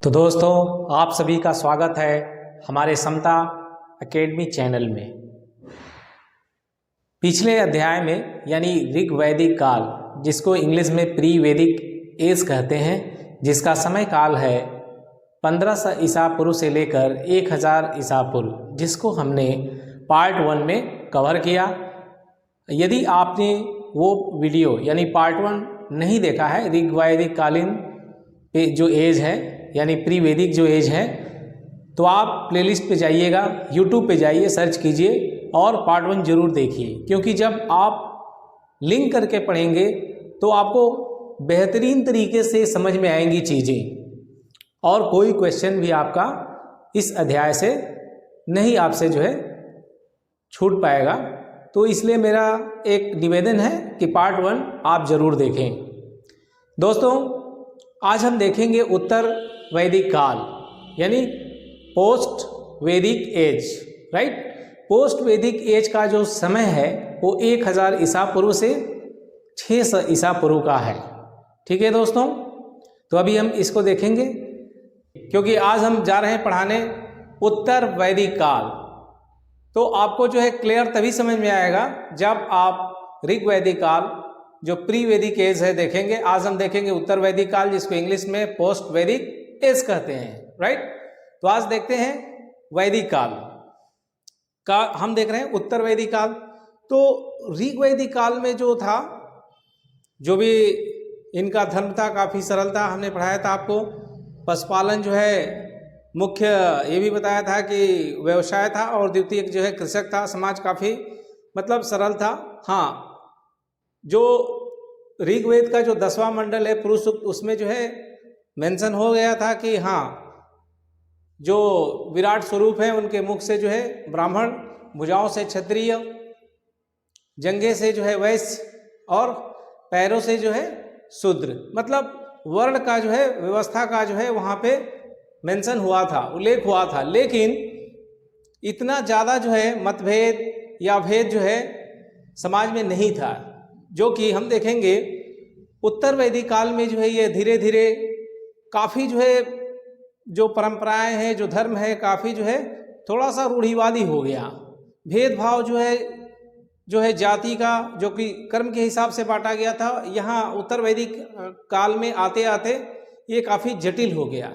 तो दोस्तों, आप सभी का स्वागत है हमारे समता एकेडमी चैनल में। पिछले अध्याय में यानी ऋग वैदिक काल, जिसको इंग्लिश में प्री वैदिक एज कहते हैं, जिसका समय काल है 1500 ईसा पूर्व से लेकर 1000 ईसा पूर्व, जिसको हमने पार्ट 1 में कवर किया। यदि आपने वो वीडियो यानी पार्ट 1 नहीं देखा है, ऋग वैदिक कालीन पे जो एज है यानी प्री वैदिक जो एज है, तो आप प्लेलिस्ट पे जाइएगा, यूट्यूब पे जाइए, सर्च कीजिए और पार्ट 1 जरूर देखिए, क्योंकि जब आप लिंक करके पढ़ेंगे तो आपको बेहतरीन तरीके से समझ में आएंगी चीज़ें और कोई क्वेश्चन भी आपका इस अध्याय से नहीं आपसे जो है छूट पाएगा। तो इसलिए मेरा एक निवेदन है कि पार्ट 1 आप ज़रूर देखें। दोस्तों, आज हम देखेंगे उत्तर वैदिक काल यानी पोस्ट वैदिक एज, राइट। पोस्ट वैदिक एज का जो समय है वो 1000 ईसा पूर्व से 600 ईसा पूर्व का है। ठीक है दोस्तों, तो अभी हम इसको देखेंगे, क्योंकि आज हम जा रहे हैं पढ़ाने उत्तर वैदिक काल। तो आपको जो है क्लियर तभी समझ में आएगा जब आप ऋग वैदिक काल जो प्री वैदिक एज है देखेंगे। आज हम देखेंगे उत्तर वैदिक काल, जिसको इंग्लिश में पोस्ट वैदिक एज कहते हैं, राइट। तो आज देखते हैं वैदिक काल का, हम देख रहे हैं उत्तर वैदिक काल। तो ऋग वैदिक काल में जो था, जो भी इनका धर्म था, काफ़ी सरल था। हमने पढ़ाया था आपको पशुपालन जो है मुख्य, ये भी बताया था कि व्यवसाय था, और द्वितीय जो है कृषक था। समाज काफ़ी मतलब सरल था। हाँ, जो ऋग्वेद का जो 10वां मंडल है पुरुष सूक्त, उसमें जो है मेंशन हो गया था कि हाँ, जो विराट स्वरूप है उनके मुख से जो है ब्राह्मण, भुजाओं से क्षत्रिय, जंघे से जो है वैश्य और पैरों से जो है शूद्र, मतलब वर्ण का जो है व्यवस्था का जो है वहाँ पे मेंशन हुआ था, उल्लेख हुआ था। लेकिन इतना ज़्यादा जो है मतभेद या भेद जो है समाज में नहीं था, जो कि हम देखेंगे उत्तर वैदिक काल में जो है ये धीरे धीरे काफ़ी जो है जो परंपराएं हैं, जो धर्म है, काफ़ी जो है थोड़ा सा रूढ़िवादी हो गया। भेदभाव जो है जाति का, जो कि कर्म के हिसाब से बांटा गया था, यहाँ उत्तर वैदिक काल में आते आते ये काफ़ी जटिल हो गया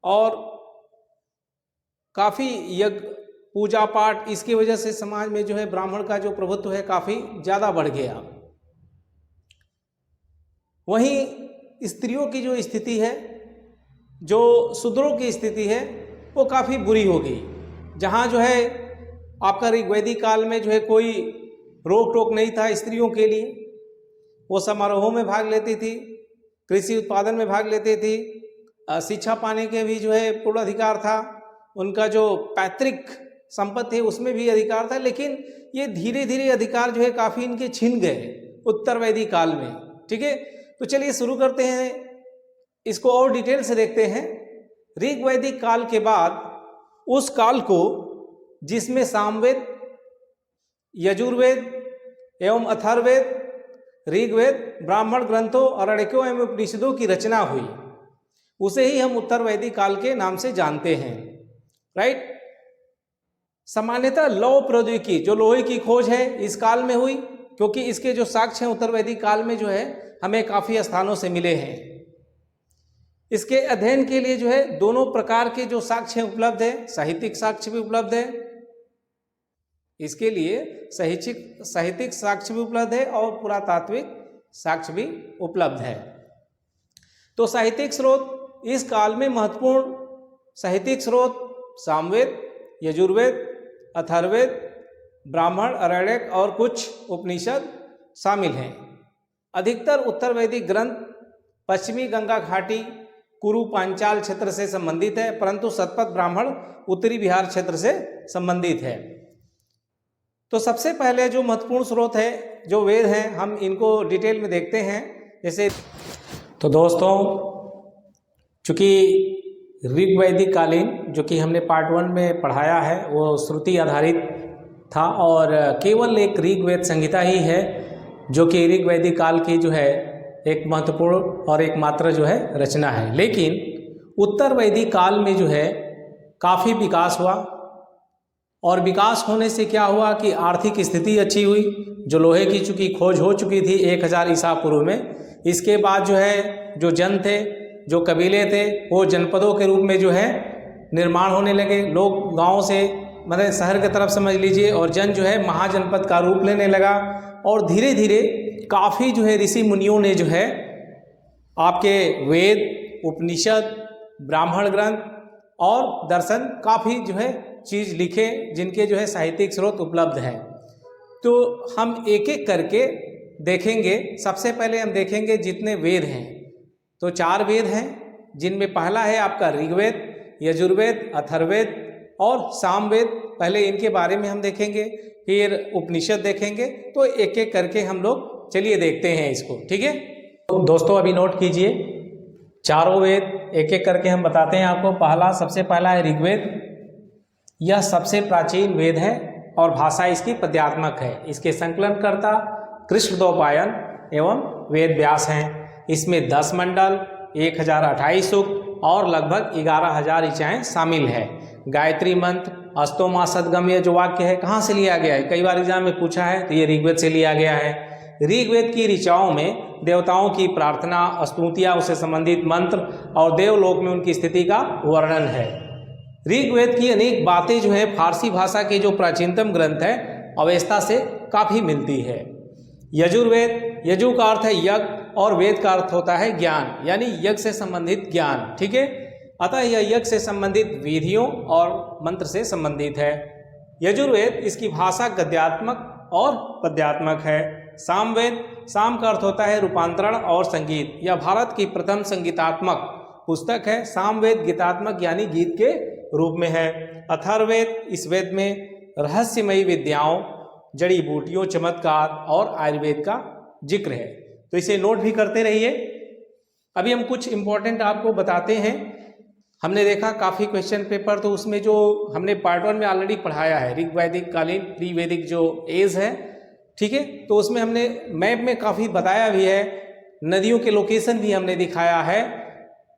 और काफ़ी यज्ञ पूजा पाठ, इसकी वजह से समाज में जो है ब्राह्मण का जो प्रभुत्व है काफ़ी ज़्यादा बढ़ गया। वहीं स्त्रियों की जो स्थिति है, जो शूद्रों की स्थिति है, वो काफ़ी बुरी हो गई। जहाँ जो है आपका ऋग्वैदिक काल में जो है कोई रोक टोक नहीं था स्त्रियों के लिए, वो समारोहों में भाग लेती थी, कृषि उत्पादन में भाग लेती थी, शिक्षा पाने के भी जो है पूर्ण अधिकार था, उनका जो पैतृक संपत्ति है उसमें भी अधिकार था। लेकिन ये धीरे धीरे अधिकार जो है काफ़ी इनके छिन गए उत्तर वैदिक काल में। ठीक है, तो चलिए शुरू करते हैं, इसको और डिटेल से देखते हैं। ऋग वैदिक काल के बाद उस काल को जिसमें सामवेद, यजुर्वेद एवं अथर्ववेद, ऋग्वेद, ब्राह्मण ग्रंथों, आरण्यकों एवं उपनिषदों की रचना हुई, उसे ही हम उत्तर वैदिक काल के नाम से जानते हैं, राइट। सामान्यतः लौह प्रौद्योगिकी, जो लोहे की खोज है, इस काल में हुई, क्योंकि इसके जो साक्ष्य हैं उत्तर वैदिक काल में जो है हमें काफ़ी स्थानों से मिले हैं। इसके अध्ययन के लिए जो है दोनों प्रकार के जो साक्ष्य उपलब्ध है, साहित्यिक साक्ष्य भी उपलब्ध है, इसके लिए साहित्यिक साक्ष्य भी उपलब्ध है और पुरातात्विक साक्ष्य भी उपलब्ध है। तो साहित्यिक स्रोत, इस काल में महत्वपूर्ण साहित्यिक स्रोत सामवेद, यजुर्वेद, अथर्ववेद, ब्राह्मण, आरण्यक और कुछ उपनिषद शामिल हैं। अधिकतर उत्तर वैदिक ग्रंथ पश्चिमी गंगा घाटी, कुरु पांचाल क्षेत्र से संबंधित है, परंतु शतपथ ब्राह्मण उत्तरी बिहार क्षेत्र से संबंधित है। तो सबसे पहले जो महत्वपूर्ण स्रोत है, जो वेद हैं, हम इनको डिटेल में देखते हैं। जैसे तो दोस्तों, चूँकि ऋग वैदिक कालीन जो कि हमने पार्ट 1 में पढ़ाया है वो श्रुति आधारित था, और केवल एक ऋग्वेद संहिता ही है जो कि ऋग वैदिक काल की जो है एक महत्वपूर्ण और एकमात्र जो है रचना है। लेकिन उत्तर वैदिक काल में जो है काफ़ी विकास हुआ, और विकास होने से क्या हुआ कि आर्थिक स्थिति अच्छी हुई। जो लोहे की चूँकि खोज हो चुकी थी 1000 ईसा पूर्व में, इसके बाद जो है जो जन थे, जो कबीले थे, वो जनपदों के रूप में जो है निर्माण होने लगे। लोग गाँव से मतलब शहर की तरफ समझ लीजिए, और जन जो है महाजनपद का रूप लेने लगा। और धीरे धीरे काफ़ी जो है ऋषि मुनियों ने जो है आपके वेद, उपनिषद, ब्राह्मण ग्रंथ और दर्शन काफ़ी जो है चीज़ लिखे, जिनके जो है साहित्यिक स्रोत उपलब्ध हैं। तो हम एक एक करके देखेंगे। सबसे पहले हम देखेंगे जितने वेद हैं, तो 4 वेद हैं, जिनमें पहला है आपका ऋग्वेद, यजुर्वेद, अथर्ववेद और सामवेद। पहले इनके बारे में हम देखेंगे, फिर उपनिषद देखेंगे। तो एक एक करके हम लोग चलिए देखते हैं इसको, ठीक है। तो दोस्तों अभी नोट कीजिए, चारों वेद एक एक करके हम बताते हैं आपको। सबसे पहला है ऋग्वेद। यह सबसे प्राचीन वेद है और भाषा इसकी पद्यात्मक है। इसके संकलनकर्ता कृष्णद्वैपायन एवं वेद व्यास हैं। इसमें 10 मंडल, 1028 सूक्त और लगभग 11000 ऋचाएँ शामिल है। गायत्री मंत्र, अस्तोमा सदगम, ये जो वाक्य है कहाँ से लिया गया है, कई बार एग्जाम में पूछा है, तो ये ऋग्वेद से लिया गया है। ऋग्वेद की ऋचाओं में देवताओं की प्रार्थना, स्तुतियाँ, उससे संबंधित मंत्र और देवलोक में उनकी स्थिति का वर्णन है। ऋग्वेद की अनेक बातें जो है फारसी भाषा के जो प्राचीनतम ग्रंथ है अवेस्ता से काफ़ी मिलती है। यजुर्वेद, यजु का अर्थ है यज्ञ और वेद का अर्थ होता है ज्ञान, यानी यज्ञ से संबंधित ज्ञान, ठीक है। अतः यह यज्ञ से संबंधित विधियों और मंत्र से संबंधित है। यजुर्वेद, इसकी भाषा गद्यात्मक और पद्यात्मक है। सामवेद, साम का अर्थ होता है रूपांतरण और संगीत। यह भारत की प्रथम संगीतात्मक पुस्तक है। सामवेद गीतात्मक यानी गीत के रूप में है। अथर्ववेद, इस वेद में रहस्यमयी विद्याओं, जड़ी बूटियों, चमत्कार और आयुर्वेद का जिक्र है। तो इसे नोट भी करते रहिए। अभी हम कुछ इंपॉर्टेंट आपको बताते हैं। हमने देखा काफ़ी क्वेश्चन पेपर, तो उसमें जो हमने पार्ट 1 में ऑलरेडी पढ़ाया है ऋग वैदिक कालीन प्री वैदिक जो एज है, ठीक है। तो उसमें हमने मैप में काफ़ी बताया भी है, नदियों के लोकेशन भी हमने दिखाया है।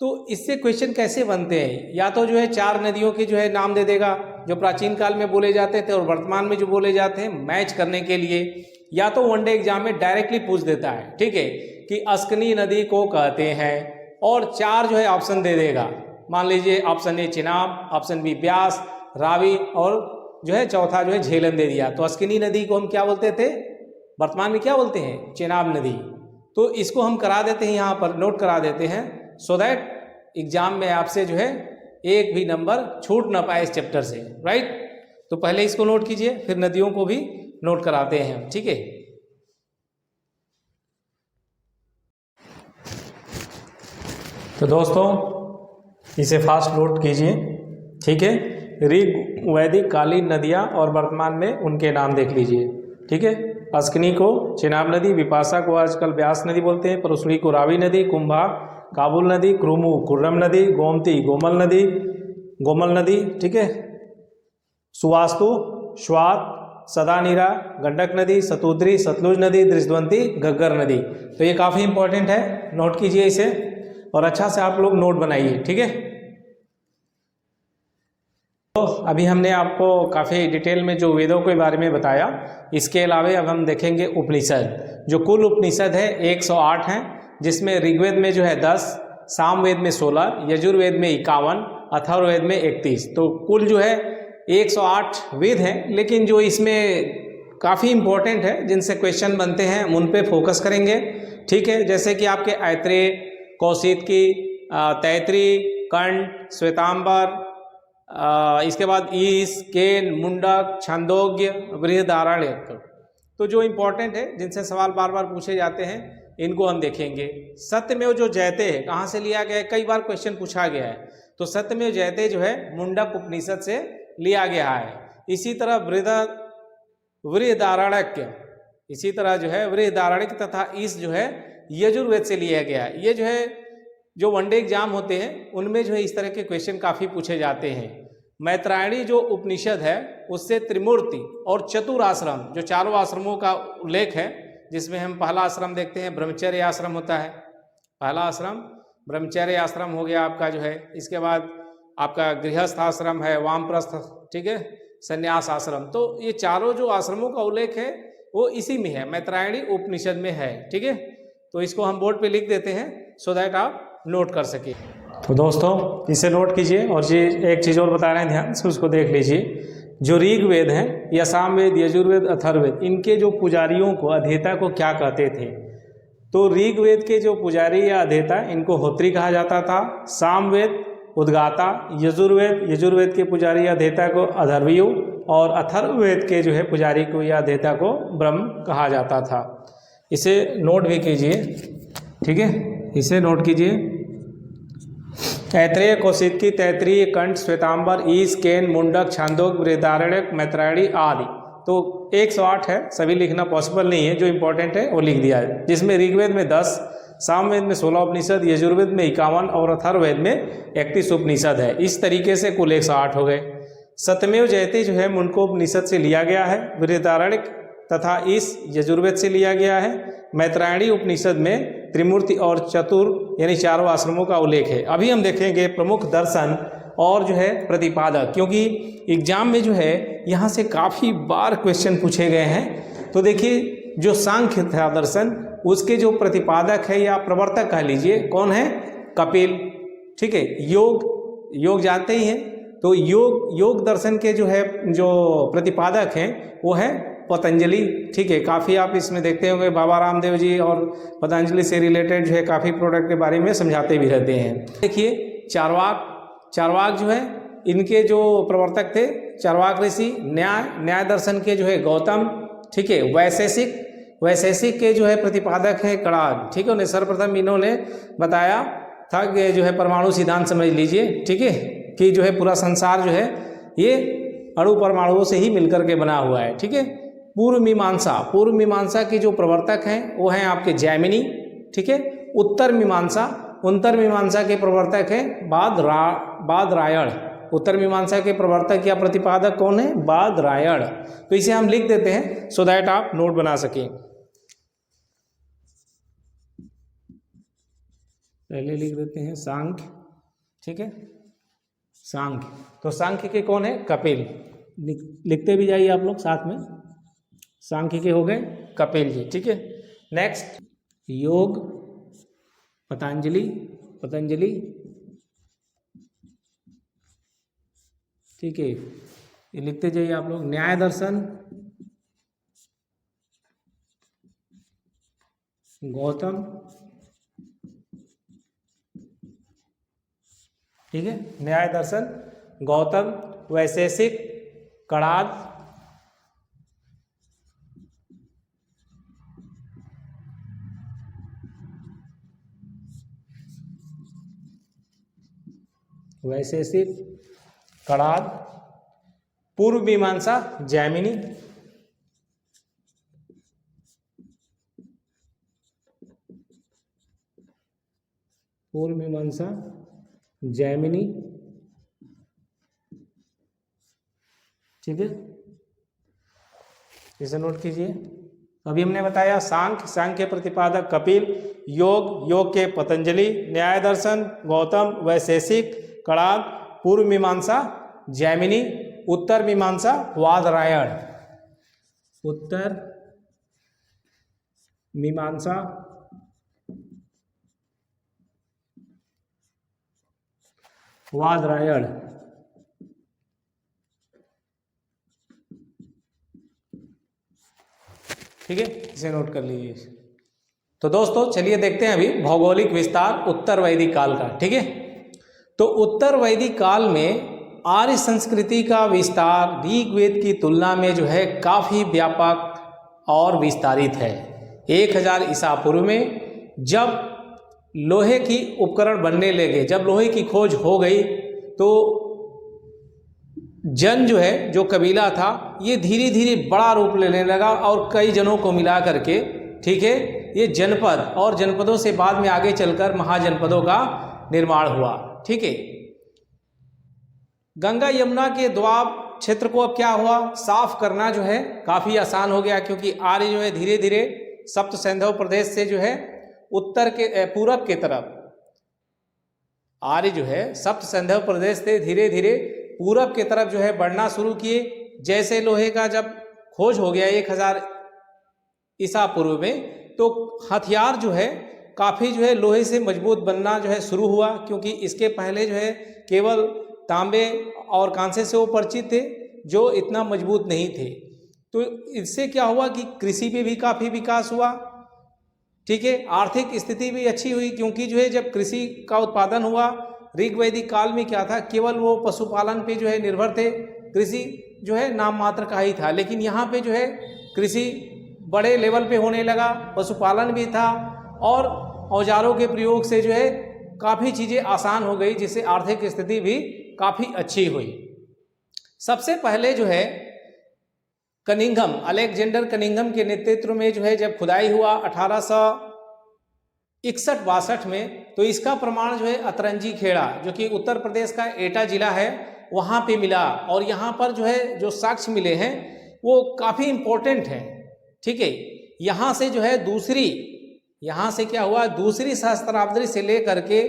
तो इससे क्वेश्चन कैसे बनते हैं, या तो जो है 4 नदियों के जो है नाम दे देगा जो प्राचीन काल में बोले जाते थे और वर्तमान में जो बोले जाते हैं, मैच करने के लिए, या तो वनडे एग्जाम में डायरेक्टली पूछ देता है, ठीक है, कि अस्कनी नदी को कहते हैं, और 4 जो है ऑप्शन दे देगा। मान लीजिए option A Chenab, option B Beas, Ravi, और जो है चौथा जो है झेलम दे दिया। तो अस्कनी नदी को हम क्या बोलते थे, वर्तमान में क्या बोलते हैं, चेनाब नदी। तो इसको हम करा देते हैं, यहाँ पर नोट करा देते हैं, सो दैट एग्जाम में आपसे जो है एक भी नंबर छूट ना पाए इस चैप्टर से, राइट। तो पहले इसको नोट कीजिए, फिर नदियों को भी नोट कराते हैं हम, ठीक है। तो दोस्तों इसे फास्ट नोट कीजिए, ठीक है। ऋग वैदिक कालीन नदियाँ और वर्तमान में उनके नाम देख लीजिए, ठीक है। अस्कनी को चेनाब नदी, विपाशा को आजकल व्यास नदी बोलते हैं, परशुरी को रावी नदी, कुंभा काबुल नदी, क्रुमु खुर्रम नदी, गोमती गोमल नदी, ठीक है। सुवास्तु स्वात, सदानीरा गंडक नदी, सतुद्री सतलुज नदी, दृष्टवंती घग्गर नदी। तो ये काफ़ी इंपॉर्टेंट है, नोट कीजिए इसे और अच्छा से आप लोग नोट बनाइए, ठीक है। तो अभी हमने आपको काफ़ी डिटेल में जो वेदों के बारे में बताया, इसके अलावा अब हम देखेंगे उपनिषद। जो कुल उपनिषद है 108 हैं, जिसमें ऋग्वेद में जो है 10, सामवेद में 16, यजुर्वेद में 51, अथर्ववेद में 31। तो कुल जो है 108 वेद हैं, लेकिन जो इसमें काफ़ी इम्पोर्टेंट है, जिनसे क्वेश्चन बनते हैं, हम उन पे फोकस करेंगे, ठीक है। जैसे कि आपके ऐत्रेय, कौशिकी, तैतरी, कंठ, श्वेतांबर, इसके बाद ईश, केन, मुंडक, छंदोग्य, बृहदारण्यक। तो जो इम्पोर्टेंट है, जिनसे सवाल बार बार पूछे जाते हैं, इनको हम देखेंगे। सत्यमेव जो जयते है कहाँ से लिया गया है, कई बार क्वेश्चन पूछा गया है। तो सत्यमेव जयते जो है मुंडक उपनिषद से लिया गया है। इसी तरह बृहदारण्यक, इसी तरह जो है बृहदारण्यक तथा ईश जो है यजुर्वेद से लिया गया है। ये जो है जो वनडे एग्जाम होते हैं उनमें जो है इस तरह के क्वेश्चन काफ़ी पूछे जाते हैं। मैत्रायणी जो उपनिषद है उससे त्रिमूर्ति और चतुर आश्रम, जो 4 आश्रमों का उल्लेख है, जिसमें हम पहला आश्रम देखते हैं ब्रह्मचर्य आश्रम होता है, पहला आश्रम ब्रह्मचर्य आश्रम हो गया आपका जो है, इसके बाद आपका गृहस्थ आश्रम है, वामप्रस्थ, ठीक है, संन्यास आश्रम। तो ये चारों जो आश्रमों का उल्लेख है वो इसी में है, मैत्रायणी उपनिषद में है, ठीक है। तो इसको हम बोर्ड पे लिख देते हैं सो दैट आप नोट कर सके। तो दोस्तों इसे नोट कीजिए, और ये एक चीज़ और बता रहे हैं, ध्यान से उसको देख लीजिए। जो ऋग्वेद हैं या सामवेद, यजुर्वेद, अथर्ववेद, इनके जो पुजारियों को, अध्येता को क्या कहते थे? तो ऋग्वेद के जो पुजारी या अध्येता इनको होत्री कहा जाता था, सामवेद उद्गाता, यजुर्वेद के पुजारी या अध्येता को अधर्वयु, और अथर्ववेद के जो है पुजारी को या अध्येता को ब्रह्म कहा जाता था। इसे नोट भी कीजिए, ठीक है, इसे नोट कीजिए। तैत्रेय, कौशिकी, तैत्रीय, कंठ, श्वेतांबर, ईश, केन, मुंडक, छांदोग्य, बृहदारण्यक, मैत्रायणी आदि। तो 108 है, सभी लिखना पॉसिबल नहीं है, जो इंपॉर्टेंट है वो लिख दिया है। जिसमें ऋग्वेद में 10, सामवेद में 16 उपनिषद, यजुर्वेद में 51 और अथर्ववेद में 31 उपनिषद है। इस तरीके से कुल 108 हो गए। सत्यमेव जयते जो है मुंडकोपनिषद से लिया गया है, बृहदारण्यक तथा ईश यजुर्वेद से लिया गया है। मैत्रायणी उपनिषद में त्रिमूर्ति और चतुर यानी चारों आश्रमों का उल्लेख है। अभी हम देखेंगे प्रमुख दर्शन और जो है प्रतिपादक, क्योंकि एग्जाम में जो है यहाँ से काफ़ी बार क्वेश्चन पूछे गए हैं। तो देखिए जो सांख्य था दर्शन, उसके जो प्रतिपादक है या प्रवर्तक कह लीजिए, कौन है? कपिल, ठीक है। योग जानते ही हैं, तो योग दर्शन के जो है जो प्रतिपादक हैं वो है पतंजलि, ठीक है। काफ़ी आप इसमें देखते होंगे बाबा रामदेव जी और पतंजलि से रिलेटेड जो है काफ़ी प्रोडक्ट के बारे में समझाते भी रहते हैं। देखिए चारवाक जो है इनके जो प्रवर्तक थे चारवाक ऋषि। न्याय दर्शन के जो है गौतम, ठीक है। वैशेषिक के जो है प्रतिपादक है कणाद, ठीक है। उन्हें सर्वप्रथम इन्होंने बताया था कि जो है परमाणु सिद्धांत समझ लीजिए, ठीक है, कि जो है पूरा संसार जो है ये अणु परमाणुओं से ही मिलकर के बना हुआ है, ठीक है। पूर्व मीमांसा के जो प्रवर्तक हैं वो हैं आपके जैमिनी, ठीक है। उत्तर मीमांसा के प्रवर्तक हैं बादरायण। उत्तर मीमांसा के प्रवर्तक या प्रतिपादक कौन है? बादरायण। तो इसे हम लिख देते हैं सो दैट आप नोट बना सकें। पहले लिख देते हैं सांख्य, ठीक है, सांख्य। तो सांख्य के कौन है? कपिल। लिखते भी जाइए आप लोग साथ में। सांख्य के हो गए कपिल जी, ठीक है। नेक्स्ट योग पतंजलि, ठीक है, ये लिखते जाइए आप लोग। न्याय दर्शन गौतम, ठीक है। न्याय दर्शन गौतम। वैशेषिक कणाद, पूर्व मीमांसा जैमिनी, ठीक है। इसे नोट कीजिए। अभी हमने बताया सांख्य के प्रतिपादक कपिल, योग के पतंजलि, न्याय दर्शन गौतम, वैशेषिक कणाद, पूर्व मीमांसा जैमिनी, उत्तर मीमांसा बादरायण। ठीक है, इसे नोट कर लीजिए। तो दोस्तों चलिए देखते हैं अभी भौगोलिक विस्तार उत्तर वैदिक काल का, ठीक है। तो उत्तर वैदिक काल में आर्य संस्कृति का विस्तार ऋग्वेद की तुलना में जो है काफ़ी व्यापक और विस्तारित है। 1000 ईसा पूर्व में जब लोहे की उपकरण बनने लगे, जब लोहे की खोज हो गई, तो जन जो है, जो कबीला था, ये धीरे धीरे बड़ा रूप लेने लगा और कई जनों को मिला करके, ठीक है, ये जनपद और जनपदों से बाद में आगे चलकर महाजनपदों का निर्माण हुआ, ठीक है। गंगा यमुना के द्वाब क्षेत्र को अब क्या हुआ, साफ करना जो है काफ़ी आसान हो गया, क्योंकि आर्य जो है धीरे धीरे सप्त सैंधव प्रदेश से जो है उत्तर के पूरब के तरफ आर्य जो है सप्त सिंधु प्रदेश से धीरे धीरे पूरब की तरफ जो है बढ़ना शुरू किए। जैसे लोहे का जब खोज हो गया 1000 ईसा पूर्व में, तो हथियार जो है काफ़ी जो है लोहे से मजबूत बनना जो है शुरू हुआ, क्योंकि इसके पहले जो है केवल तांबे और कांसे से वो परिचित थे जो इतना मजबूत नहीं थे। तो इससे क्या हुआ कि कृषि में भी काफ़ी विकास हुआ, ठीक है। आर्थिक स्थिति भी अच्छी हुई, क्योंकि जो है जब कृषि का उत्पादन हुआ, ऋग वैदिक काल में क्या था, केवल वो पशुपालन पे जो है निर्भर थे, कृषि जो है नाम मात्र का ही था। लेकिन यहाँ पे जो है कृषि बड़े लेवल पे होने लगा, पशुपालन भी था और औजारों के प्रयोग से जो है काफ़ी चीज़ें आसान हो गई, जिससे आर्थिक स्थिति भी काफ़ी अच्छी हुई। सबसे पहले जो है कनिंघम, अलेक्जेंडर कनिंघम के नेतृत्व में जो है जब खुदाई हुआ 1861-62 में, तो इसका प्रमाण जो है अतरंजी खेड़ा, जो कि उत्तर प्रदेश का एटा जिला है, वहाँ पे मिला। और यहाँ पर जो है जो साक्ष्य मिले हैं वो काफ़ी इम्पोर्टेंट हैं, ठीक है। यहाँ से जो है यहाँ से क्या हुआ, दूसरी सहस्त्राब्दी से लेकर के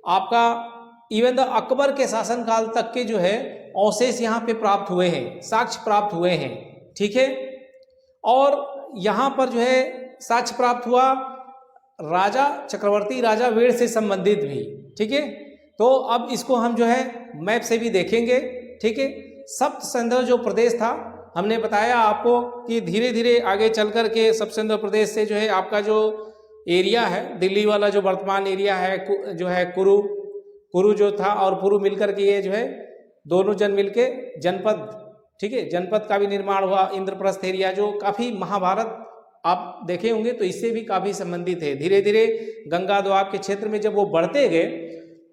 आपका इवन द अकबर के शासनकाल तक के जो है अवशेष यहाँ पे प्राप्त हुए हैं, साक्ष्य प्राप्त हुए हैं, ठीक है। और यहाँ पर जो है साक्ष्य प्राप्त हुआ राजा चक्रवर्ती राजा वेड़ से संबंधित भी, ठीक है। तो अब इसको हम जो है मैप से भी देखेंगे, ठीक है। सप्त सिंधु जो प्रदेश था, हमने बताया आपको कि धीरे धीरे आगे चल कर के सप्त सिंधु प्रदेश से जो है आपका जो एरिया है, दिल्ली वाला जो वर्तमान एरिया है जो है कुरु जो था और पुरु मिलकर के ये जो है दोनों जन मिलके जनपद, ठीक है, जनपद का भी निर्माण हुआ। इंद्रप्रस्थ एरिया जो काफ़ी महाभारत आप देखे होंगे तो इससे भी काफ़ी संबंधित है। धीरे धीरे गंगा दोआब के क्षेत्र में जब वो बढ़ते गए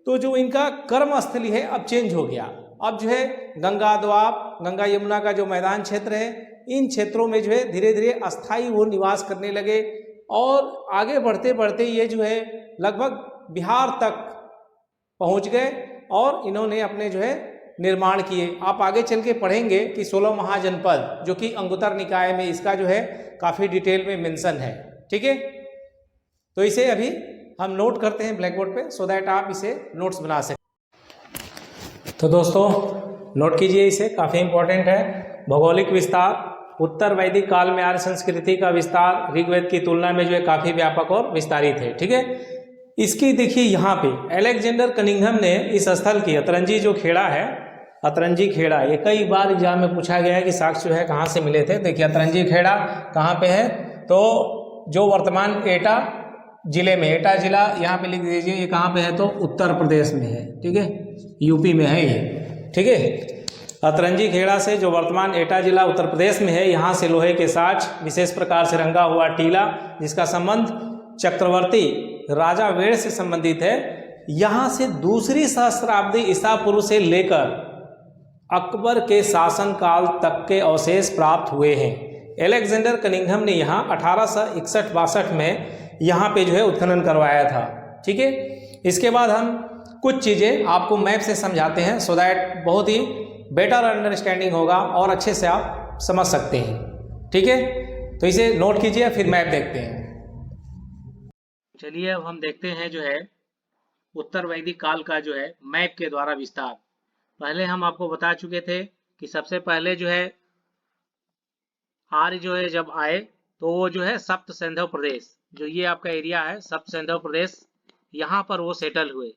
तो जो इनका कर्म स्थली है अब चेंज हो गया। अब जो है गंगा दोआब, गंगा यमुना का जो मैदान क्षेत्र है, इन क्षेत्रों में जो है धीरे धीरे अस्थायी वो निवास करने लगे और आगे बढ़ते बढ़ते ये जो है लगभग बिहार तक पहुंच गए और इन्होंने अपने जो है निर्माण किए। आप आगे चल के पढ़ेंगे कि 16 महाजनपद, जो कि अंगुत्तर निकाय में इसका जो है काफ़ी डिटेल में मेंशन है, ठीक है। तो इसे अभी हम नोट करते हैं ब्लैक बोर्ड पे, सो दैट आप इसे नोट्स बना सकें। तो दोस्तों नोट कीजिए इसे, काफ़ी इंपॉर्टेंट है। भौगोलिक विस्तार, उत्तर वैदिक काल में आर्य संस्कृति का विस्तार ऋग्वेद की तुलना में जो है काफ़ी व्यापक और विस्तारित है, ठीक है। इसकी देखिए यहाँ पे अलेक्जेंडर कनिंघम ने इस स्थल की अतरंजी जो खेड़ा है, अतरंजी खेड़ा, ये कई बार एग्जाम में पूछा गया है कि साक्ष्य जो है कहाँ से मिले थे। देखिए अतरंजी खेड़ा कहाँ पे है, तो जो वर्तमान एटा जिले में, एटा जिला यहाँ पे लिख दीजिए, ये कहाँ पे है तो उत्तर प्रदेश में है, ठीक है, यूपी में है ये, ठीक है। अतरंजी खेड़ा से जो वर्तमान एटा जिला उत्तर प्रदेश में है, यहाँ से लोहे के साज, विशेष प्रकार से रंगा हुआ टीला, जिसका संबंध चक्रवर्ती राजा वेड़ से संबंधित है, यहाँ से दूसरी सहस्त्राब्दी ईसा पूर्व से लेकर अकबर के शासनकाल तक के अवशेष प्राप्त हुए हैं। अलेक्जेंडर कनिंघम ने यहाँ 1861-62 में यहाँ पे जो है उत्खनन करवाया था, ठीक है। इसके बाद हम कुछ चीज़ें आपको मैप से समझाते हैं, सो दैट बहुत ही बेटर अंडरस्टैंडिंग होगा और अच्छे से आप समझ सकते हैं, ठीक है। तो इसे नोट कीजिए, फिर मैप देखते हैं। चलिए अब हम देखते हैं जो है उत्तर वैदिक काल का जो है मैप के द्वारा विस्तार। पहले हम आपको बता चुके थे कि सबसे पहले जो है आर्य जो है जब आए तो वो जो है सप्त सिंधु प्रदेश, जो ये आपका एरिया है सप्त सिंधु प्रदेश, यहाँ पर वो सेटल हुए।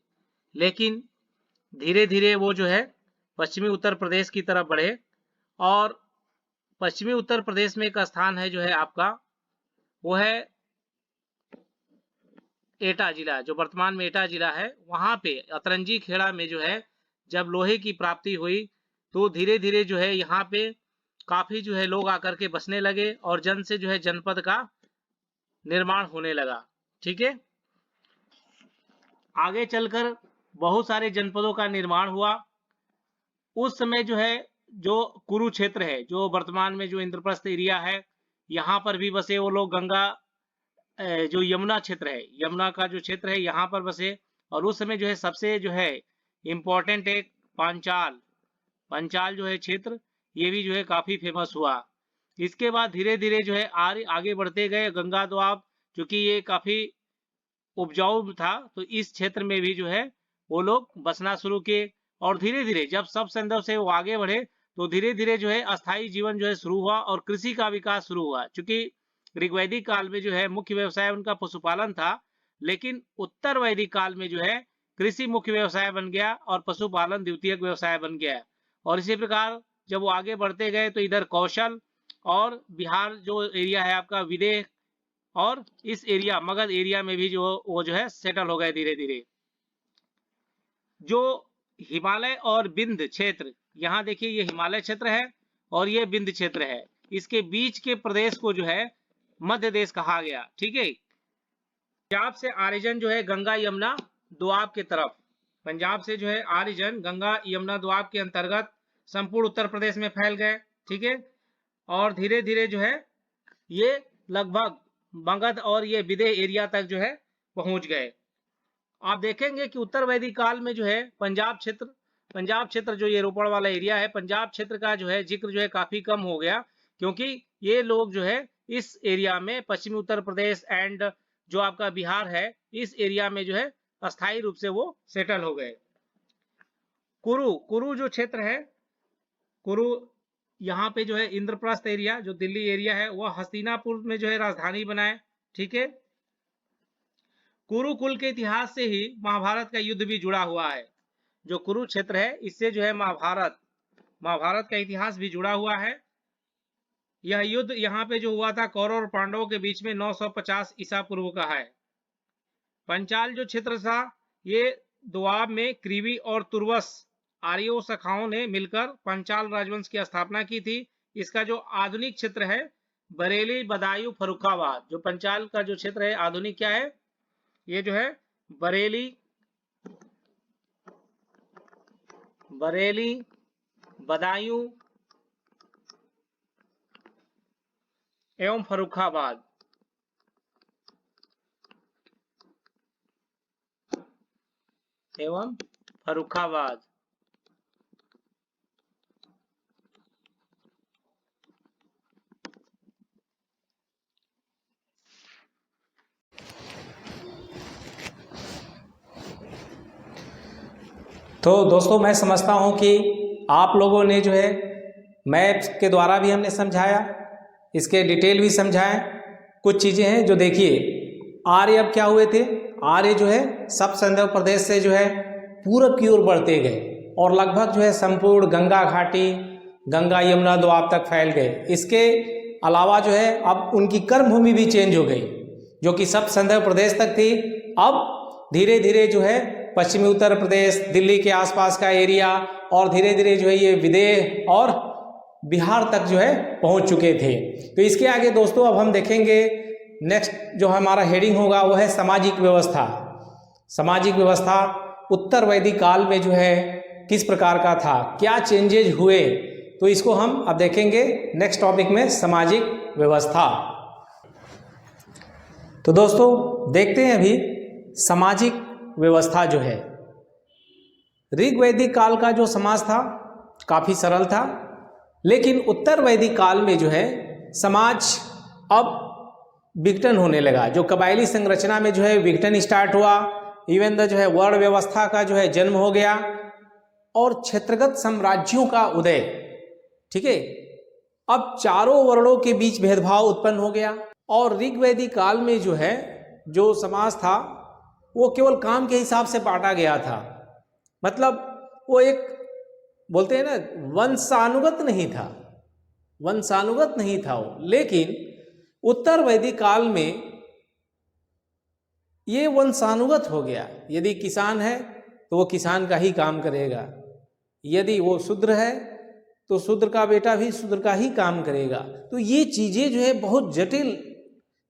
लेकिन धीरे धीरे वो जो है पश्चिमी उत्तर प्रदेश की तरफ बढ़े और पश्चिमी उत्तर प्रदेश में एक स्थान है जो है आपका, वो है एटा जिला, जो वर्तमान में एटा जिला है। वहां पे अतरंजी खेड़ा में जो है जब लोहे की प्राप्ति हुई तो धीरे धीरे जो है यहाँ पे काफी जो है लोग आकर के बसने लगे और जन से जो है जनपद का निर्माण होने लगा, ठीक है। आगे चलकर बहुत सारे जनपदों का निर्माण हुआ। उस समय जो है जो कुरुक्षेत्र है, जो वर्तमान में जो इंद्रप्रस्थ एरिया है, यहाँ पर भी बसे वो लोग। गंगा जो यमुना क्षेत्र है, यमुना का जो क्षेत्र है यहाँ पर बसे। और उस समय जो है सबसे जो है इम्पोर्टेंट एक पांचाल जो है क्षेत्र, ये भी जो है काफी फेमस हुआ। इसके बाद धीरे धीरे जो है आगे बढ़ते गए। गंगा दोआब, क्योंकि ये काफी उपजाऊ था, तो इस क्षेत्र में भी जो है वो लोग बसना शुरू किए। और धीरे धीरे जब सब संदर्भ से वो आगे बढ़े तो धीरे धीरे जो है अस्थायी जीवन जो है शुरू हुआ और कृषि का विकास शुरू हुआ। चूंकि ऋग्वैदिक काल में जो है मुख्य व्यवसाय उनका पशुपालन था, लेकिन उत्तर वैदिक काल में जो है कृषि मुख्य व्यवसाय बन गया और पशुपालन द्वितीयक व्यवसाय बन गया। और इसी प्रकार जब वो आगे बढ़ते गए तो इधर कौशल और बिहार जो एरिया है आपका विदेह और इस एरिया मगध एरिया में भी जो वो जो है सेटल हो गए धीरे धीरे। जो हिमालय और विंध्य क्षेत्र, यहाँ देखिए ये हिमालय क्षेत्र है और ये विंध्य क्षेत्र है, इसके बीच के प्रदेश को जो है मध्य देश कहा गया। ठीक है, पंजाब से आर्यजन जो है गंगा यमुना दोआब के तरफ, पंजाब से जो है आर्यजन गंगा यमुना दोआब के अंतर्गत संपूर्ण उत्तर प्रदेश में फैल गए। ठीक है, और धीरे धीरे जो है ये लगभग मगध और ये विदेह एरिया तक जो है पहुंच गए। आप देखेंगे कि उत्तर वैदिक काल में जो है पंजाब क्षेत्र जो ये रोपड़ वाला एरिया है, पंजाब क्षेत्र का जो है जिक्र जो है काफी कम हो गया, क्योंकि ये लोग जो है इस एरिया में पश्चिमी उत्तर प्रदेश एंड जो आपका बिहार है इस एरिया में जो है अस्थायी रूप से वो सेटल हो गए। कुरु जो क्षेत्र है, कुरु यहाँ पे जो है इंद्रप्रस्थ एरिया जो दिल्ली एरिया है वह हस्तिनापुर में जो है राजधानी बनाए। ठीक है, कुरुकुल के इतिहास से ही महाभारत का युद्ध भी जुड़ा हुआ है। जो कुरु क्षेत्र है इससे जो है महाभारत का इतिहास भी जुड़ा हुआ है। यह युद्ध यहाँ पे जो हुआ था कौरव और पांडवों के बीच में 950 ईसा पूर्व का है। पंचाल जो क्षेत्र था ये दोआब में क्रीवी और तुर्वस आर्यो शाखाओं ने मिलकर पंचाल राजवंश की स्थापना की थी। इसका जो आधुनिक क्षेत्र है बरेली, बदायूं, फर्रुखाबाद, जो पंचाल का जो क्षेत्र है आधुनिक क्या है, ये जो है बरेली, बदायूं एवं फर्रुखाबाद तो दोस्तों मैं समझता हूँ कि आप लोगों ने जो है मैप्स के द्वारा भी हमने समझाया, इसके डिटेल भी समझाएं। कुछ चीज़ें हैं जो देखिए आर्य अब क्या हुए थे, आर्य जो है सब संदर्भ प्रदेश से जो है पूरब की ओर बढ़ते गए और लगभग जो है संपूर्ण गंगा घाटी, गंगा यमुना दोआब तक फैल गए। इसके अलावा जो है अब उनकी कर्मभूमि भी चेंज हो गई, जो कि सब संदर्भ प्रदेश तक थी, अब धीरे धीरे जो है पश्चिमी उत्तर प्रदेश, दिल्ली के आसपास का एरिया और धीरे धीरे जो है ये विदेह और बिहार तक जो है पहुंच चुके थे। तो इसके आगे दोस्तों अब हम देखेंगे नेक्स्ट जो हमारा हेडिंग होगा वो है सामाजिक व्यवस्था। सामाजिक व्यवस्था उत्तर वैदिक काल में जो है किस प्रकार का था, क्या चेंजेज हुए, तो इसको हम अब देखेंगे नेक्स्ट टॉपिक में, सामाजिक व्यवस्था। तो दोस्तों देखते हैं अभी सामाजिक व्यवस्था जो है, ऋग्वैदिक काल का जो समाज था काफ़ी सरल था, लेकिन उत्तर वैदिक काल में जो है समाज अब विघटन होने लगा। जो कबायली संरचना में जो है विघटन स्टार्ट हुआ, इवन द जो है वर्ण व्यवस्था का जो है जन्म हो गया और क्षेत्रगत साम्राज्यों का उदय। ठीक है, अब चारों वर्णों के बीच भेदभाव उत्पन्न हो गया और ऋग्वैदिक काल में जो है जो समाज था वो केवल काम के हिसाब से बांटा गया था, मतलब वो एक बोलते हैं ना वंशानुगत नहीं था वो। लेकिन उत्तर वैदिक काल में ये वंशानुगत हो गया, यदि किसान है तो वो किसान का ही काम करेगा, यदि वो शूद्र है तो शूद्र का बेटा भी शूद्र का ही काम करेगा। तो ये चीज़ें जो है बहुत जटिल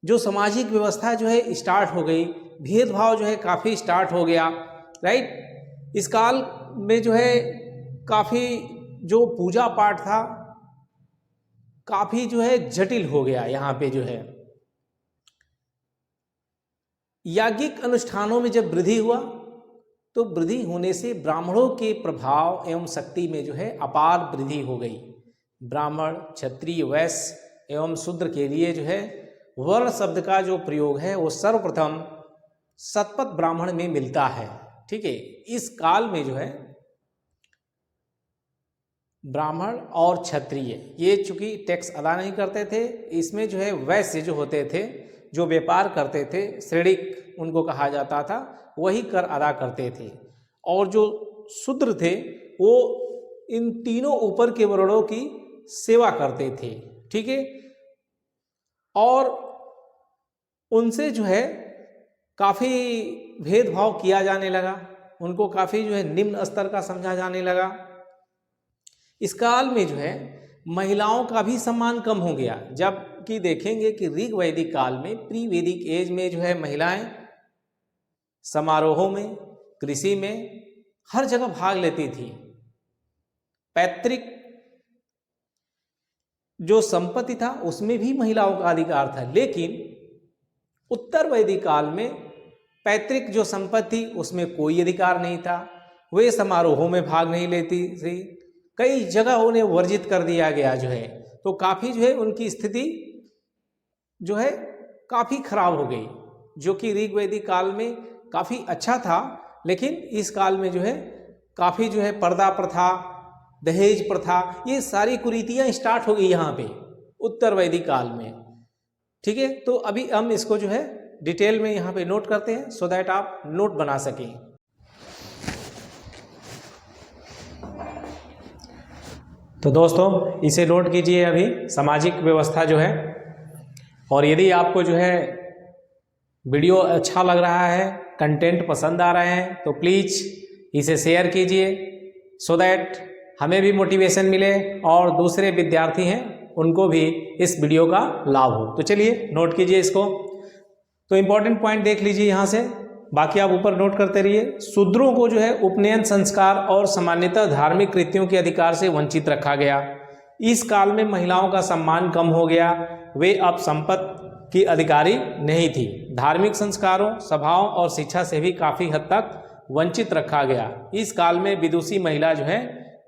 जो सामाजिक व्यवस्था जो है स्टार्ट हो गई, भेदभाव जो है काफ़ी स्टार्ट हो गया, राइट। इस काल में जो है काफ़ी जो पूजा पाठ था काफ़ी जो है जटिल हो गया। यहाँ पे जो है याज्ञिक अनुष्ठानों में जब वृद्धि हुआ तो वृद्धि होने से ब्राह्मणों के प्रभाव एवं शक्ति में जो है अपार वृद्धि हो गई। ब्राह्मण, क्षत्रिय, वैश्य एवं शूद्र के लिए जो है वर्ण शब्द का जो प्रयोग है वो सर्वप्रथम शतपथ ब्राह्मण में मिलता है। ठीक है। इस काल में जो है ब्राह्मण और क्षत्रिय ये चूंकि टैक्स अदा नहीं करते थे, इसमें जो है वैश्य जो होते थे, जो व्यापार करते थे, श्रेणिक उनको कहा जाता था, वही कर अदा करते थे। और जो शूद्र थे वो इन तीनों ऊपर के वर्णों की सेवा करते थे, ठीक है। और उनसे जो है काफ़ी भेदभाव किया जाने लगा, उनको काफ़ी जो है निम्न स्तर का समझा जाने लगा। इस काल में जो है महिलाओं का भी सम्मान कम हो गया, जबकि देखेंगे कि ऋग वैदिक काल में, प्री वैदिक एज में जो है महिलाएं समारोहों में, कृषि में, हर जगह भाग लेती थी। पैतृक जो संपत्ति था उसमें भी महिलाओं का अधिकार था, लेकिन उत्तर वैदिक काल में पैतृक जो संपत्ति उसमें कोई अधिकार नहीं था। वे समारोहों में भाग नहीं लेती थी, कई जगह उन्हें वर्जित कर दिया गया जो है। तो काफ़ी जो है उनकी स्थिति जो है काफ़ी खराब हो गई, जो कि ऋग वैदिक काल में काफ़ी अच्छा था, लेकिन इस काल में जो है काफ़ी जो है पर्दा प्रथा, दहेज प्रथा, ये सारी कुरीतियाँ स्टार्ट हो गई यहाँ पे उत्तर वैदिक काल में, ठीक है। तो अभी हम इसको जो है डिटेल में यहाँ पे नोट करते हैं, सो दैट आप नोट बना सकें। तो दोस्तों इसे नोट कीजिए अभी, सामाजिक व्यवस्था जो है। और यदि आपको जो है वीडियो अच्छा लग रहा है, कंटेंट पसंद आ रहे हैं, तो प्लीज़ इसे शेयर कीजिए, सो दैट हमें भी मोटिवेशन मिले और दूसरे विद्यार्थी हैं उनको भी इस वीडियो का लाभ हो। तो चलिए नोट कीजिए इसको। तो इम्पोर्टेंट पॉइंट देख लीजिए यहाँ से, बाकी आप ऊपर नोट करते रहिए। शूद्रों को जो है उपनयन संस्कार और सामान्यतः धार्मिक कृत्यों के अधिकार से वंचित रखा गया। इस काल में महिलाओं का सम्मान कम हो गया, वे अब संपत्ति की अधिकारी नहीं थी। धार्मिक संस्कारों, सभाओं और शिक्षा से भी काफ़ी हद तक वंचित रखा गया। इस काल में विदुषी महिला जो है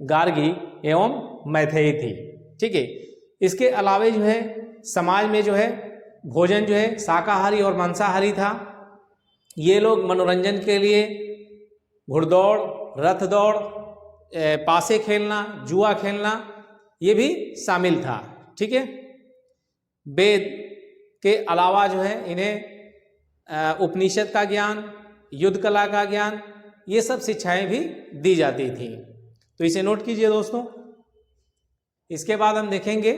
गार्गी एवं मैथेयी थी, ठीक है। इसके अलावे जो है समाज में जो है भोजन जो है शाकाहारी और मांसाहारी था। ये लोग मनोरंजन के लिए घुड़दौड़, रथ दौड़, पासे खेलना, जुआ खेलना, ये भी शामिल था, ठीक है। वेद के अलावा जो है इन्हें उपनिषद का ज्ञान, युद्ध कला का ज्ञान, ये सब शिक्षाएं भी दी जाती थी। तो इसे नोट कीजिए दोस्तों। इसके बाद हम देखेंगे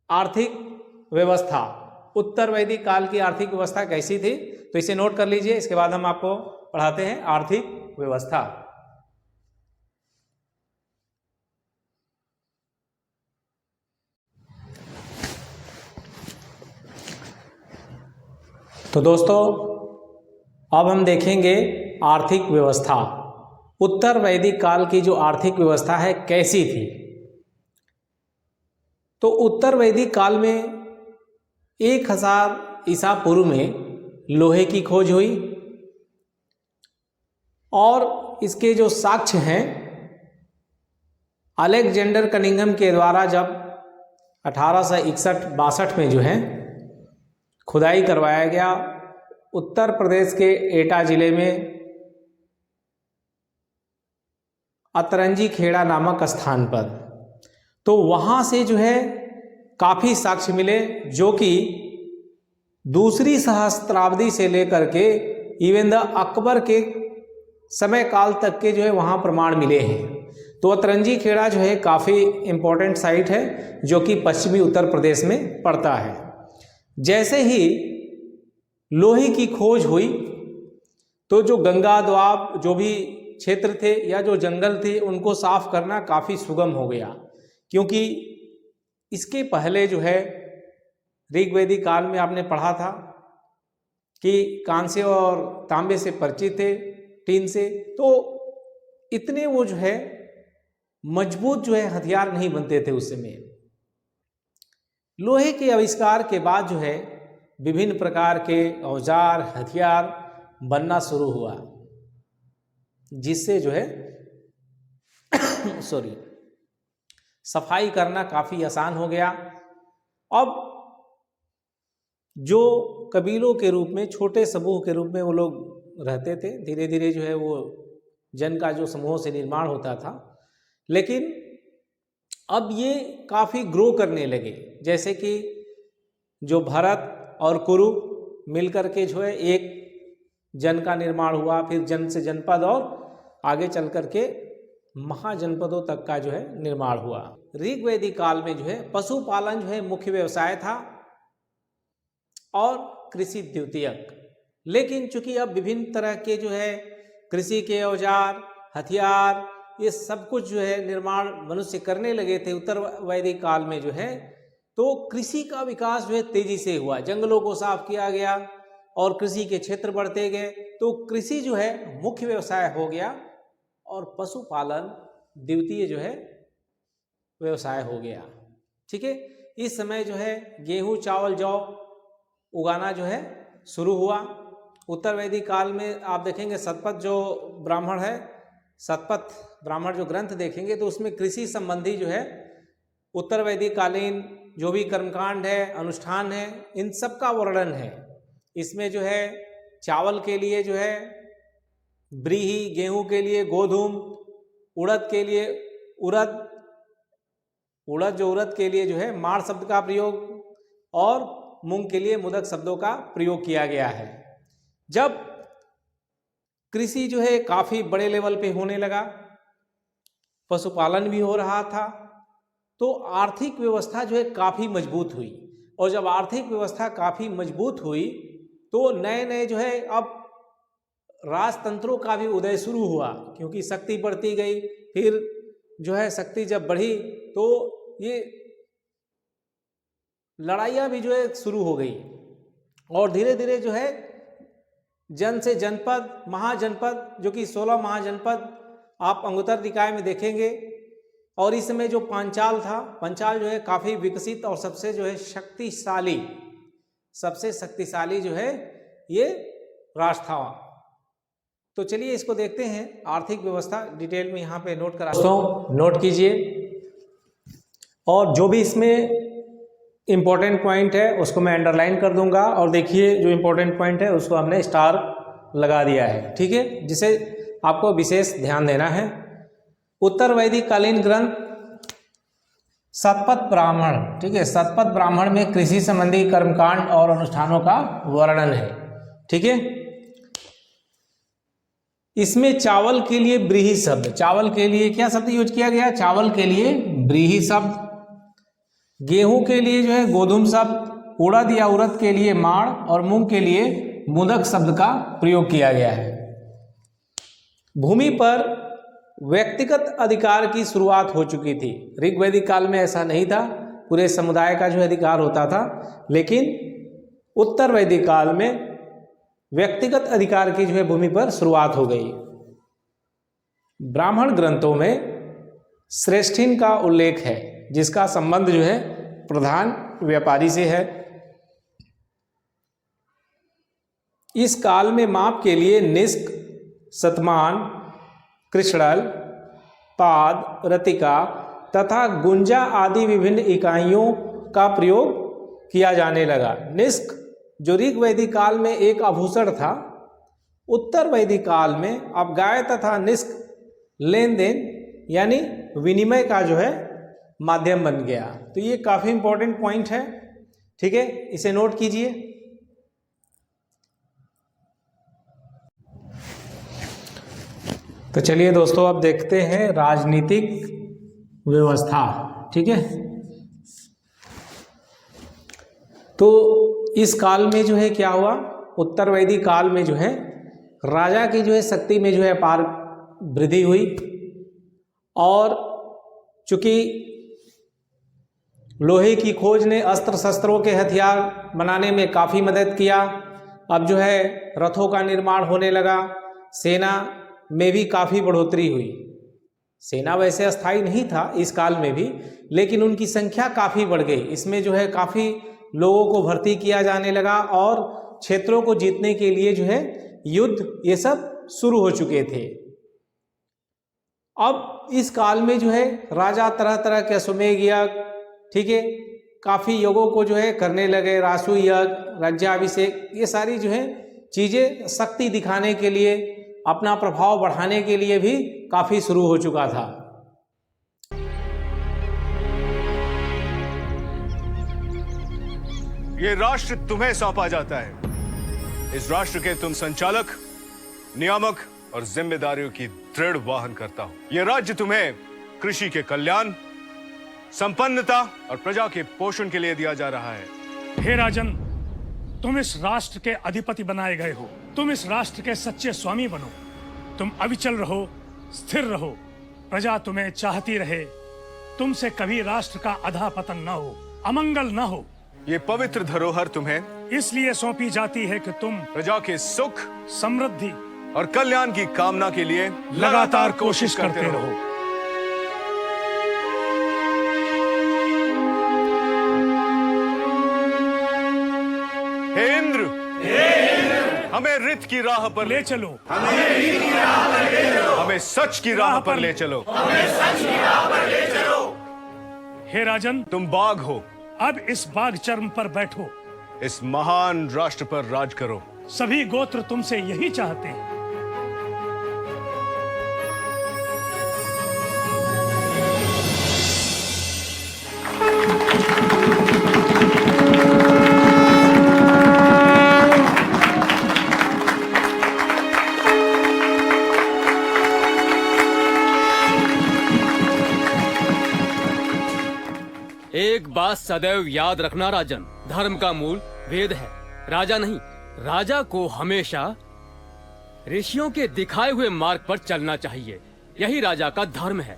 आर्थिक व्यवस्था, उत्तर वैदिक काल की आर्थिक व्यवस्था कैसी थी, तो इसे नोट कर लीजिए। इसके बाद हम आपको पढ़ाते हैं आर्थिक व्यवस्था। तो दोस्तों अब हम देखेंगे आर्थिक व्यवस्था। उत्तर वैदिक काल की जो आर्थिक व्यवस्था है कैसी थी। तो उत्तर वैदिक काल में 1000 ईसा पूर्व में लोहे की खोज हुई, और इसके जो साक्ष्य हैं अलेक्जेंडर कनिंघम के द्वारा जब 1861-62 में जो है खुदाई करवाया गया उत्तर प्रदेश के एटा जिले में अतरंजी खेड़ा नामक स्थान पर। तो वहाँ से जो है काफ़ी साक्ष्य मिले, जो कि दूसरी सहस्त्राब्दी से लेकर के इवन द अकबर के समय काल तक के जो है वहाँ प्रमाण मिले हैं। तो अतरंजी खेड़ा जो है काफ़ी इम्पोर्टेंट साइट है, जो कि पश्चिमी उत्तर प्रदेश में पड़ता है। जैसे ही लोहे की खोज हुई तो जो गंगा द्वाब जो भी क्षेत्र थे या जो जंगल थे उनको साफ करना काफ़ी सुगम हो गया, क्योंकि इसके पहले जो है ऋग्वैदिक काल में आपने पढ़ा था कि कांसे और तांबे से परिचित थे, टीन से, तो इतने वो जो है मजबूत जो है हथियार नहीं बनते थे उस समय। लोहे के आविष्कार के बाद जो है विभिन्न प्रकार के औजार, हथियार बनना शुरू हुआ, जिससे जो है सफाई करना काफ़ी आसान हो गया। अब जो कबीलों के रूप में, छोटे समूह के रूप में वो लोग रहते थे। धीरे धीरे जो है वो जन का जो समूहों से निर्माण होता था, लेकिन अब ये काफ़ी ग्रो करने लगे। जैसे कि जो भरत और कुरु मिलकर के जो है एक जन का निर्माण हुआ, फिर जन से जनपद और आगे चल कर के महाजनपदों तक का जो है निर्माण हुआ। ऋग्वैदिक काल में जो है पशुपालन जो है मुख्य व्यवसाय था और कृषि द्वितीयक। लेकिन चूंकि अब विभिन्न तरह के जो है कृषि के औजार, हथियार, ये सब कुछ जो है निर्माण मनुष्य करने लगे थे उत्तर वैदिक काल में जो है, तो कृषि का विकास जो है तेजी से हुआ। जंगलों को साफ किया गया और कृषि के क्षेत्र बढ़ते गए, तो कृषि जो है मुख्य व्यवसाय हो गया और पशुपालन द्वितीय जो है व्यवसाय हो गया। ठीक है, इस समय जो है गेहूं, चावल, जौ उगाना जो है शुरू हुआ। उत्तर वैदिक काल में आप देखेंगे शतपथ जो ब्राह्मण है, शतपथ ब्राह्मण जो ग्रंथ देखेंगे तो उसमें कृषि संबंधी जो है उत्तर वैदिक कालीन जो भी कर्मकांड है, अनुष्ठान है, इन सब का वर्णन है। इसमें जो है चावल के लिए जो है ब्रीही, गेहूं के लिए गोधूम, उड़द के लिए उड़द के लिए जो है माड़ शब्द का प्रयोग और मूंग के लिए मुदक शब्दों का प्रयोग किया गया है। जब कृषि जो है काफ़ी बड़े लेवल पे होने लगा, पशुपालन भी हो रहा था, तो आर्थिक व्यवस्था जो है काफ़ी मजबूत हुई। और जब आर्थिक व्यवस्था काफ़ी मजबूत हुई तो नए नए जो है अब राजतंत्रों का भी उदय शुरू हुआ, क्योंकि शक्ति बढ़ती गई। फिर जो है शक्ति जब बढ़ी तो ये लड़ाइयाँ भी जो है शुरू हो गई और धीरे धीरे जो है जन से जनपद, महाजनपद, जो कि 16 महाजनपद आप अंगुत्तर निकाय में देखेंगे। और इस समय जो पांचाल था, पांचाल जो है काफ़ी विकसित और सबसे जो है सबसे शक्तिशाली जो है ये राष्ट्र था। तो चलिए इसको देखते हैं, आर्थिक व्यवस्था डिटेल में यहाँ पे नोट करा दोस्तों, नोट कीजिए। और जो भी इसमें इम्पोर्टेंट पॉइंट है उसको मैं अंडरलाइन कर दूंगा। और देखिए जो इम्पोर्टेंट पॉइंट है उसको हमने स्टार लगा दिया है, ठीक है, जिसे आपको विशेष ध्यान देना है। उत्तर वैदिक कालीन ग्रंथ शतपथ ब्राह्मण, ठीक है, शतपथ ब्राह्मण में कृषि संबंधी कर्मकांड और अनुष्ठानों का वर्णन है। ठीक है, इसमें चावल के लिए ब्रीही शब्द, चावल के लिए क्या शब्द यूज किया गया? चावल के लिए ब्रीही शब्द, गेहूं के लिए जो है गोधूम शब्द, उड़द या उड़द के लिए माड़ और मूंग के लिए मुदक शब्द का प्रयोग किया गया है। भूमि पर व्यक्तिगत अधिकार की शुरुआत हो चुकी थी। ऋग्वैदिक काल में ऐसा नहीं था, पूरे समुदाय का जो अधिकार होता था, लेकिन उत्तर वैदिक काल में व्यक्तिगत अधिकार की जो है भूमि पर शुरुआत हो गई। ब्राह्मण ग्रंथों में श्रेष्ठिन का उल्लेख है, जिसका संबंध जो है प्रधान व्यापारी से है। इस काल में माप के लिए निष्क, शतमान, कृष्णल, पाद, रतिका तथा गुंजा आदि विभिन्न इकाइयों का प्रयोग किया जाने लगा। निष्क जो ऋग्वैदिक काल में एक आभूषण था, उत्तर वैदिक काल में अब गाय तथा निष्क लेन देन यानी विनिमय का जो है माध्यम बन गया। तो ये काफ़ी इंपॉर्टेंट पॉइंट है, ठीक है, इसे नोट कीजिए। तो चलिए दोस्तों अब देखते हैं राजनीतिक व्यवस्था। ठीक है, तो इस काल में जो है क्या हुआ, उत्तर वैदिक काल में जो है राजा की जो है शक्ति में जो है अपार वृद्धि हुई। और चूंकि लोहे की खोज ने अस्त्र शस्त्रों के हथियार बनाने में काफ़ी मदद किया, अब जो है रथों का निर्माण होने लगा। सेना में भी काफ़ी बढ़ोतरी हुई। सेना वैसे अस्थायी नहीं था इस काल में भी, लेकिन उनकी संख्या काफ़ी बढ़ गई। इसमें जो है काफ़ी लोगों को भर्ती किया जाने लगा और क्षेत्रों को जीतने के लिए जो है युद्ध ये सब शुरू हो चुके थे। अब इस काल में जो है राजा तरह तरह के अश्वमेध यज्ञ, ठीक है, काफ़ी यज्ञों को जो है करने लगे। रासु यज्ञ, राज्याभिषेक, ये सारी जो है चीज़ें शक्ति दिखाने के लिए, अपना प्रभाव बढ़ाने के लिए भी काफ़ी शुरू हो चुका था। ये राष्ट्र तुम्हें सौंपा जाता है। इस राष्ट्र के तुम संचालक, नियामक और जिम्मेदारियों की दृढ़ वाहन करता हो। यह राज्य तुम्हें कृषि के कल्याण, संपन्नता और प्रजा के पोषण के लिए दिया जा रहा है। हे राजन, तुम इस राष्ट्र के अधिपति बनाए गए हो। तुम इस राष्ट्र के सच्चे स्वामी बनो। तुम अविचल रहो, स्थिर रहो, प्रजा तुम्हें चाहती रहे, तुमसे कभी राष्ट्र का अधःपतन न हो, अमंगल न हो। ये पवित्र धरोहर तुम्हें इसलिए सौंपी जाती है कि तुम प्रजा के सुख, समृद्धि और कल्याण की कामना के लिए लगातार कोशिश करते रहो। हे इंद्र, हमें रित की राह पर ले चलो, हमें सच की राह पर ले चलो। हे राजन, तुम बाघ हो, अब इस बाघ चर्म पर बैठो। इस महान राष्ट्र पर राज करो। सभी गोत्र तुमसे यही चाहते हैं। एक बात सदैव याद रखना राजन, धर्म का मूल वेद है, राजा नहीं। राजा को हमेशा ऋषियों के दिखाए हुए मार्ग पर चलना चाहिए, यही राजा का धर्म है।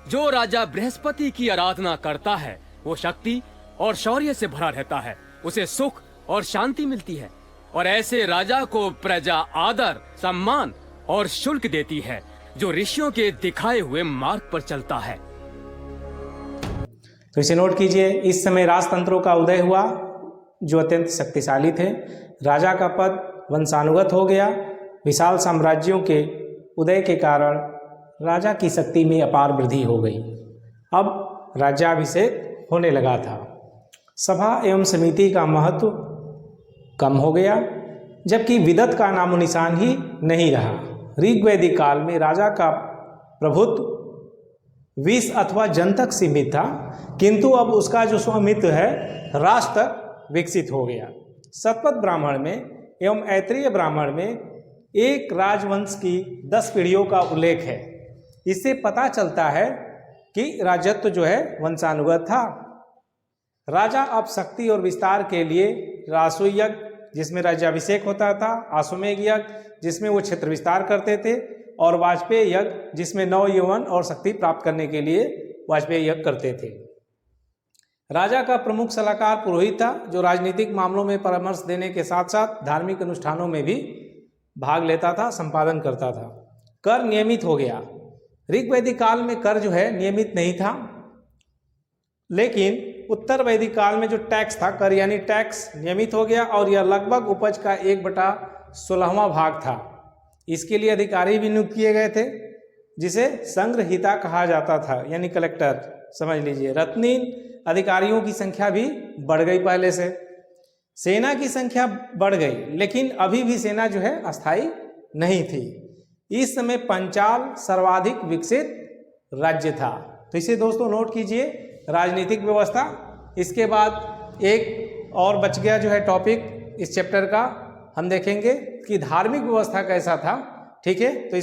जो राजा बृहस्पति की आराधना करता है वो शक्ति और शौर्य से भरा रहता है, उसे सुख और शांति मिलती है। और ऐसे राजा को प्रजा आदर, सम्मान और शुल्क देती है जो ऋषियों के दिखाए हुए मार्ग पर चलता है। तो इसे नोट कीजिए, इस समय राजतंत्रों का उदय हुआ जो अत्यंत शक्तिशाली थे। राजा का पद वंशानुगत हो गया। विशाल साम्राज्यों के उदय के कारण राजा की शक्ति में अपार वृद्धि हो गई। अब राज्याभिषेक होने लगा था। सभा एवं समिति का महत्व कम हो गया, जबकि विदत का नामो निशान ही नहीं रहा। ऋग्वैदिक काल में राजा का प्रभुत्व विष अथवा जन तक सीमित था, किंतु अब उसका जो स्वामित्व है राष्ट्र तक विकसित हो गया। शतपथ ब्राह्मण में एवं ऐत्रेय ब्राह्मण में एक राजवंश की 10 पीढ़ियों का उल्लेख है। इससे पता चलता है कि राजत्व जो है वंशानुगत था। राजा अब शक्ति और विस्तार के लिए रासो यज्ञ जिसमें राज्याभिषेक होता था, आश्वमेध यज्ञ जिसमें वो क्षेत्र विस्तार करते थे, और वाजपेय यज्ञ जिसमें नव यौवन और शक्ति प्राप्त करने के लिए वाजपेय यज्ञ करते थे। राजा का प्रमुख सलाहकार पुरोहित था, जो राजनीतिक मामलों में परामर्श देने के साथ साथ धार्मिक अनुष्ठानों में भी भाग लेता था, संपादन करता था। कर नियमित हो गया। ऋग्वैदिक काल में कर जो है नियमित नहीं था, लेकिन उत्तर वैदिक काल में जो टैक्स था, कर यानी टैक्स, नियमित हो गया और यह लगभग उपज का 1/16वां भाग था। इसके लिए अधिकारी भी नियुक्त किए गए थे, जिसे संग्रहीता कहा जाता था, यानी कलेक्टर समझ लीजिए। रत्नीन अधिकारियों की संख्या भी बढ़ गई पहले से। सेना की संख्या बढ़ गई, लेकिन अभी भी सेना जो है अस्थायी नहीं थी। इस समय पंचाल सर्वाधिक विकसित राज्य था। तो इसे दोस्तों नोट कीजिए, राजनीतिक व्यवस्था। इसके बाद एक और बच गया जो है टॉपिक इस चैप्टर का, हम देखेंगे कि धार्मिक व्यवस्था कैसा था। ठीक है,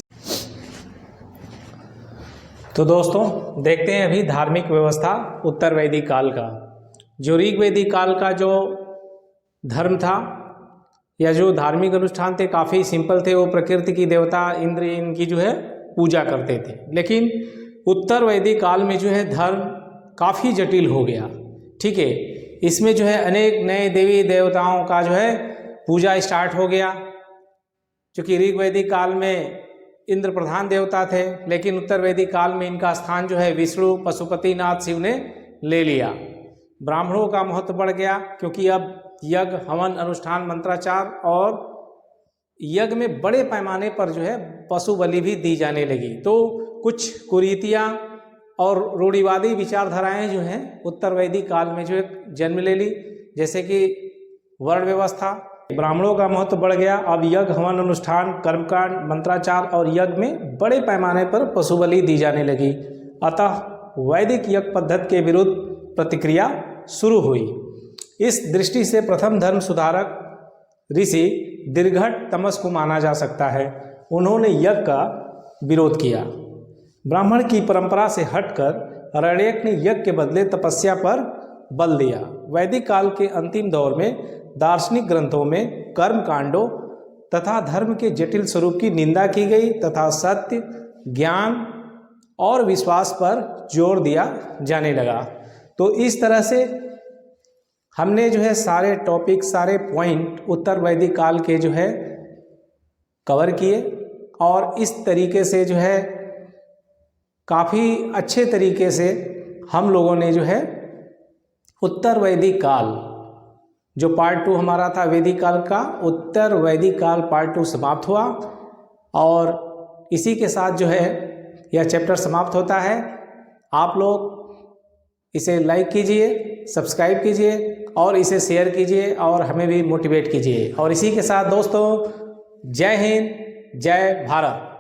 तो दोस्तों देखते हैं अभी धार्मिक व्यवस्था उत्तर वैदिक काल का। जो ऋग्वैदिक काल का जो धर्म था या जो धार्मिक अनुष्ठान थे काफ़ी सिंपल थे। वो प्रकृति की देवता इंद्र इनकी जो है पूजा करते थे। लेकिन उत्तर वैदिक काल में जो है धर्म काफ़ी जटिल हो गया। ठीक है, इसमें जो है अनेक नए देवी देवताओं का जो है पूजा स्टार्ट हो गया। क्योंकि ऋग्वैदिक काल में इंद्र प्रधान देवता थे, लेकिन उत्तर वैदिक काल में इनका स्थान जो है विष्णु पशुपतिनाथ शिव ने ले लिया। ब्राह्मणों का महत्व बढ़ गया, क्योंकि अब यज्ञ, हवन, अनुष्ठान, मंत्राचार और यज्ञ में बड़े पैमाने पर जो है पशु बलि भी दी जाने लगी। तो कुछ कुरीतियाँ और रूढ़िवादी विचारधाराएं जो हैं उत्तर वैदिक काल में जो है जन्म ले ली, जैसे कि वर्ण व्यवस्था, ब्राह्मणों का महत्व बढ़ गया। अब यज्ञ, हवन, अनुष्ठान, कर्मकांड, मंत्राचार और यज्ञ में बड़े पैमाने पर पशु बलि दी जाने लगी। अतः वैदिक यज्ञ पद्धति के विरुद्ध प्रतिक्रिया शुरू हुई। इस दृष्टि से प्रथम धर्म सुधारक ऋषि दीर्घट तमस को माना जा सकता है। उन्होंने यज्ञ का विरोध किया। ब्राह्मण की परंपरा से हटकर अरण्यक ने यज्ञ के बदले तपस्या पर बल दिया। वैदिक काल के अंतिम दौर में दार्शनिक ग्रंथों में कर्म कांडों तथा धर्म के जटिल स्वरूप की निंदा की गई तथा सत्य, ज्ञान और विश्वास पर जोर दिया जाने लगा। तो इस तरह से हमने जो है सारे टॉपिक, सारे पॉइंट उत्तर वैदिक काल के जो है कवर किए और इस तरीके से जो है काफ़ी अच्छे तरीके से हम लोगों ने जो है उत्तर वैदिक काल, जो पार्ट 2 हमारा था वैदिक काल का, उत्तर वैदिक काल पार्ट 2 समाप्त हुआ और इसी के साथ जो है यह चैप्टर समाप्त होता है। आप लोग इसे लाइक कीजिए, सब्सक्राइब कीजिए और इसे शेयर कीजिए और हमें भी मोटिवेट कीजिए। और इसी के साथ दोस्तों, जय हिंद, जय भारत।